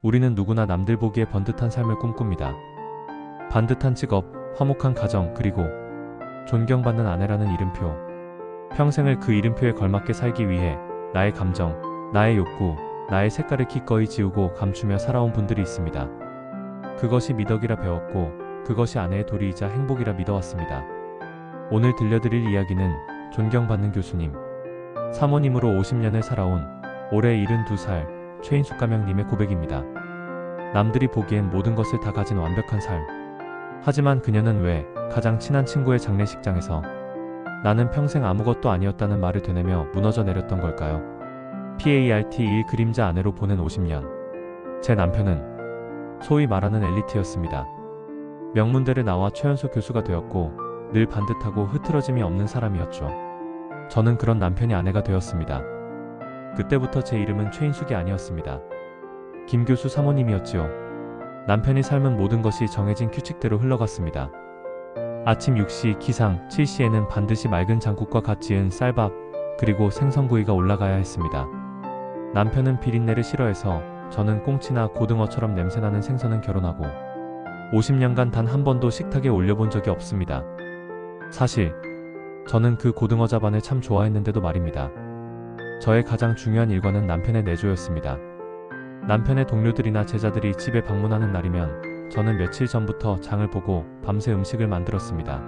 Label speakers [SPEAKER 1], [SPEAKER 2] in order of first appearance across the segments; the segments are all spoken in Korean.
[SPEAKER 1] 우리는 누구나 남들 보기에 번듯한 삶을 꿈꿉니다. 반듯한 직업, 화목한 가정, 그리고 존경받는 아내라는 이름표. 평생을 그 이름표에 걸맞게 살기 위해 나의 감정, 나의 욕구, 나의 색깔을 기꺼이 지우고 감추며 살아온 분들이 있습니다. 그것이 미덕이라 배웠고 그것이 아내의 도리이자 행복이라 믿어왔습니다. 오늘 들려드릴 이야기는 존경받는 교수님, 사모님으로 50년을 살아온 올해 72살 최인숙 가명님의 고백입니다. 남들이 보기엔 모든 것을 다 가진 완벽한 삶. 하지만 그녀는 왜 가장 친한 친구의 장례식장에서 나는 평생 아무것도 아니었다는 말을 되뇌며 무너져 내렸던 걸까요? PART 1 그림자 아내로 보낸 50년. 제 남편은 소위 말하는 엘리트였습니다. 명문대를 나와 최연소 교수가 되었고 늘 반듯하고 흐트러짐이 없는 사람이었죠. 저는 그런 남편이 아내가 되었습니다. 그때부터 제 이름은 최인숙이 아니었습니다. 김 교수 사모님이었지요. 남편이 삶은 모든 것이 정해진 규칙대로 흘러갔습니다. 아침 6시 기상, 7시에는 반드시 맑은 장국과 갓 지은 쌀밥, 그리고 생선구이가 올라가야 했습니다. 남편은 비린내를 싫어해서 저는 꽁치나 고등어처럼 냄새나는 생선은 결혼하고 50년간 단 한 번도 식탁에 올려본 적이 없습니다. 사실 저는 그 고등어 자반을 참 좋아했는데도 말입니다. 저의 가장 중요한 일과는 남편의 내조였습니다. 남편의 동료들이나 제자들이 집에 방문하는 날이면 저는 며칠 전부터 장을 보고 밤새 음식을 만들었습니다.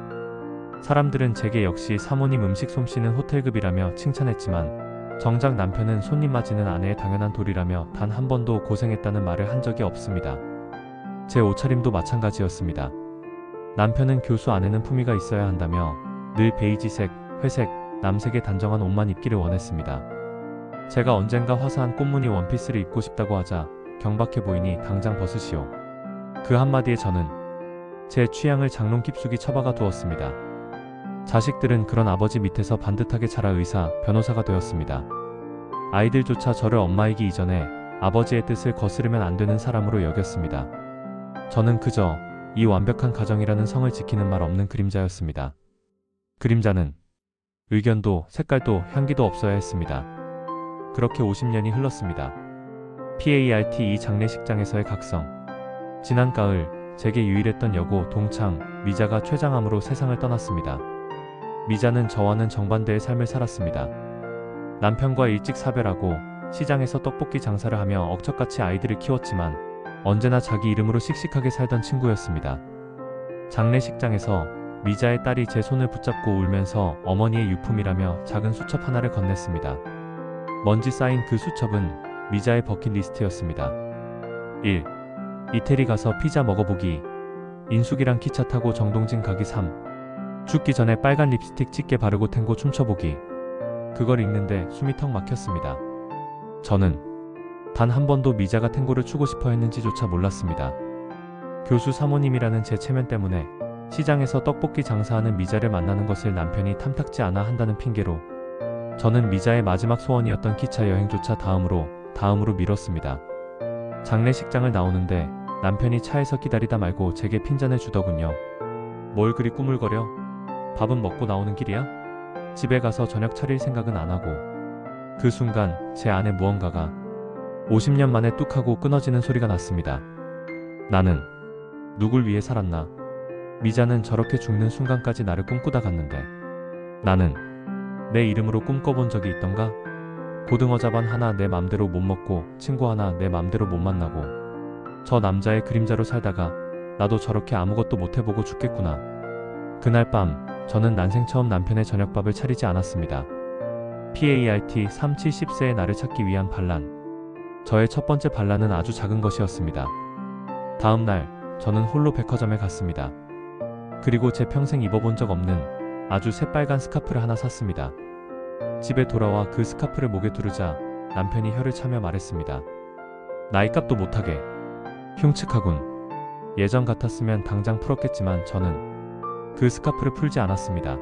[SPEAKER 1] 사람들은 제게 역시 사모님 음식 솜씨는 호텔급이라며 칭찬했지만 정작 남편은 손님 맞이는 아내의 당연한 도리라며 단 한 번도 고생했다는 말을 한 적이 없습니다. 제 옷차림도 마찬가지였습니다. 남편은 교수 아내는 품위가 있어야 한다며 늘 베이지색, 회색, 남색의 단정한 옷만 입기를 원했습니다. 제가 언젠가 화사한 꽃무늬 원피스를 입고 싶다고 하자 경박해 보이니 당장 벗으시오. 그 한마디에 저는 제 취향을 장롱 깊숙이 처박아 두었습니다. 자식들은 그런 아버지 밑에서 반듯하게 자라 의사, 변호사가 되었습니다. 아이들조차 저를 엄마이기 이전에 아버지의 뜻을 거스르면 안 되는 사람으로 여겼습니다. 저는 그저 이 완벽한 가정이라는 성을 지키는 말 없는 그림자였습니다. 그림자는 의견도 색깔도 향기도 없어야 했습니다. 그렇게 50년이 흘렀습니다. PART 2 장례식장에서의 각성. 지난 가을 제게 유일했던 여고 동창 미자가 췌장암으로 세상을 떠났습니다. 미자는 저와는 정반대의 삶을 살았습니다. 남편과 일찍 사별하고 시장에서 떡볶이 장사를 하며 억척같이 아이들을 키웠지만 언제나 자기 이름으로 씩씩하게 살던 친구였습니다. 장례식장에서 미자의 딸이 제 손을 붙잡고 울면서 어머니의 유품이라며 작은 수첩 하나를 건넸습니다. 먼지 쌓인 그 수첩은 미자의 버킷리스트였습니다. 1. 이태리 가서 피자 먹어보기. 인숙이랑 기차 타고 정동진 가기. 3. 죽기 전에 빨간 립스틱 짙게 바르고 탱고 춤춰보기. 그걸 읽는데 숨이 턱 막혔습니다. 저는 단 한 번도 미자가 탱고를 추고 싶어 했는지조차 몰랐습니다. 교수 사모님이라는 제 체면 때문에 시장에서 떡볶이 장사하는 미자를 만나는 것을 남편이 탐탁지 않아 한다는 핑계로 저는 미자의 마지막 소원이었던 기차 여행조차 다음으로 미뤘습니다. 장례식장을 나오는데 남편이 차에서 기다리다 말고 제게 핀잔을 주더군요. 뭘 그리 꾸물거려? 밥은 먹고 나오는 길이야? 집에 가서 저녁 차릴 생각은 안 하고. 그 순간 제 안에 무언가가 50년 만에 뚝 하고 끊어지는 소리가 났습니다. 나는 누굴 위해 살았나? 미자는 저렇게 죽는 순간까지 나를 꿈꾸다 갔는데 나는 내 이름으로 꿈꿔본 적이 있던가? 고등어 자반 하나 내 맘대로 못 먹고 친구 하나 내 맘대로 못 만나고 저 남자의 그림자로 살다가 나도 저렇게 아무것도 못 해보고 죽겠구나. 그날 밤 저는 난생 처음 남편의 저녁밥을 차리지 않았습니다. PART 3 70세의 나를 찾기 위한 반란. 저의 첫 번째 반란은 아주 작은 것이었습니다. 다음 날 저는 홀로 백화점에 갔습니다. 그리고 제 평생 입어본 적 없는 아주 새빨간 스카프를 하나 샀습니다. 집에 돌아와 그 스카프를 목에 두르자 남편이 혀를 차며 말했습니다. 나이값도 못하게. 흉측하군. 예전 같았으면 당장 풀었겠지만 저는 그 스카프를 풀지 않았습니다.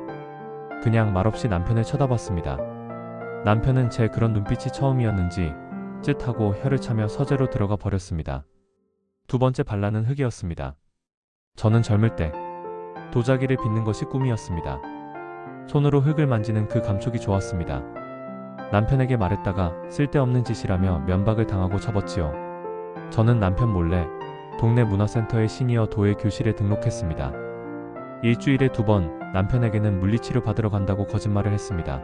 [SPEAKER 1] 그냥 말없이 남편을 쳐다봤습니다. 남편은 제 그런 눈빛이 처음이었는지 쯧하고 혀를 차며 서재로 들어가 버렸습니다. 두 번째 반란은 흙이었습니다. 저는 젊을 때 도자기를 빚는 것이 꿈이었습니다. 손으로 흙을 만지는 그 감촉이 좋았습니다. 남편에게 말했다가 쓸데없는 짓이라며 면박을 당하고 접었지요. 저는 남편 몰래 동네 문화센터의 시니어 도예 교실에 등록했습니다. 일주일에 2번 남편에게는 물리치료 받으러 간다고 거짓말을 했습니다.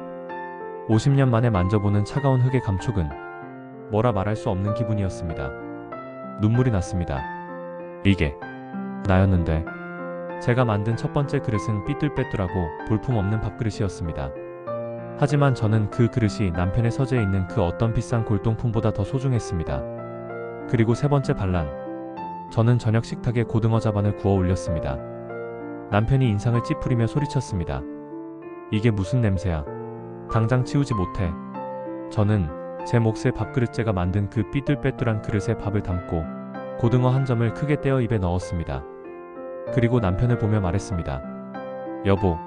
[SPEAKER 1] 50년 만에 만져보는 차가운 흙의 감촉은 뭐라 말할 수 없는 기분이었습니다. 눈물이 났습니다. 이게 나였는데. 제가 만든 첫 번째 그릇은 삐뚤빼뚤하고 볼품없는 밥그릇이었습니다. 하지만 저는 그 그릇이 남편의 서재에 있는 그 어떤 비싼 골동품보다 더 소중했습니다. 그리고 세 번째 반란. 저는 저녁 식탁에 고등어 자반을 구워 올렸습니다. 남편이 인상을 찌푸리며 소리쳤습니다. 이게 무슨 냄새야. 당장 치우지 못해. 저는 제 몫의 밥그릇째가 만든 그 삐뚤빼뚤한 그릇에 밥을 담고 고등어 한 점을 크게 떼어 입에 넣었습니다. 그리고 남편을 보며 말했습니다. 여보,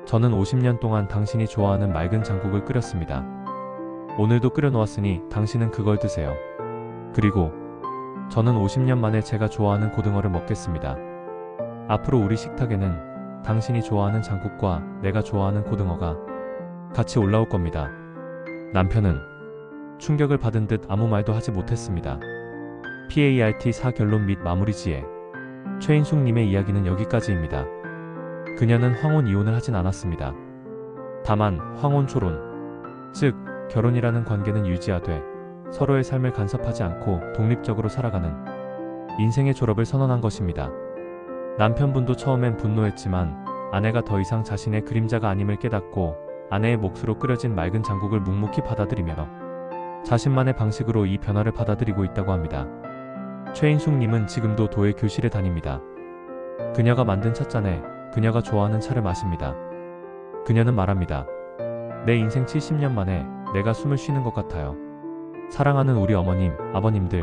[SPEAKER 1] 저는 50년 동안 당신이 좋아하는 맑은 장국을 끓였습니다. 오늘도 끓여놓았으니 당신은 그걸 드세요. 그리고 저는 50년 만에 제가 좋아하는 고등어를 먹겠습니다. 앞으로 우리 식탁에는 당신이 좋아하는 장국과 내가 좋아하는 고등어가 같이 올라올 겁니다. 남편은 충격을 받은 듯 아무 말도 하지 못했습니다. PART 4 결론 및 마무리 지혜. 최인숙님의 이야기는 여기까지입니다. 그녀는 황혼 이혼을 하진 않았습니다. 다만 황혼 초론, 즉 결혼이라는 관계는 유지하되 서로의 삶을 간섭하지 않고 독립적으로 살아가는 인생의 졸업을 선언한 것입니다. 남편분도 처음엔 분노했지만 아내가 더 이상 자신의 그림자가 아님을 깨닫고 아내의 몫으로 끓여진 맑은 장국을 묵묵히 받아들이며 자신만의 방식으로 이 변화를 받아들이고 있다고 합니다. 최인숙님은 지금도 도예 교실에 다닙니다. 그녀가 만든 찻잔에 그녀가 좋아하는 차를 마십니다. 그녀는 말합니다. 내 인생 70년 만에 내가 숨을 쉬는 것 같아요. 사랑하는 우리 어머님, 아버님들,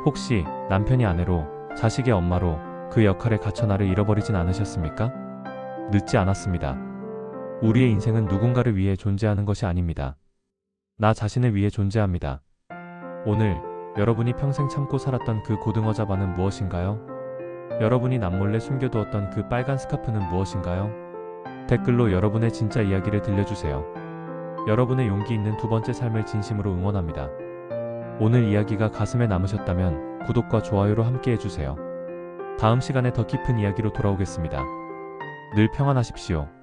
[SPEAKER 1] 혹시 남편이 아내로, 자식의 엄마로 그 역할에 갇혀 나를 잃어버리진 않으셨습니까? 늦지 않았습니다. 우리의 인생은 누군가를 위해 존재하는 것이 아닙니다. 나 자신을 위해 존재합니다. 오늘 여러분이 평생 참고 살았던 그 고등어 자반은 무엇인가요? 여러분이 남몰래 숨겨두었던 그 빨간 스카프는 무엇인가요? 댓글로 여러분의 진짜 이야기를 들려주세요. 여러분의 용기 있는 두 번째 삶을 진심으로 응원합니다. 오늘 이야기가 가슴에 남으셨다면 구독과 좋아요로 함께 해주세요. 다음 시간에 더 깊은 이야기로 돌아오겠습니다. 늘 평안하십시오.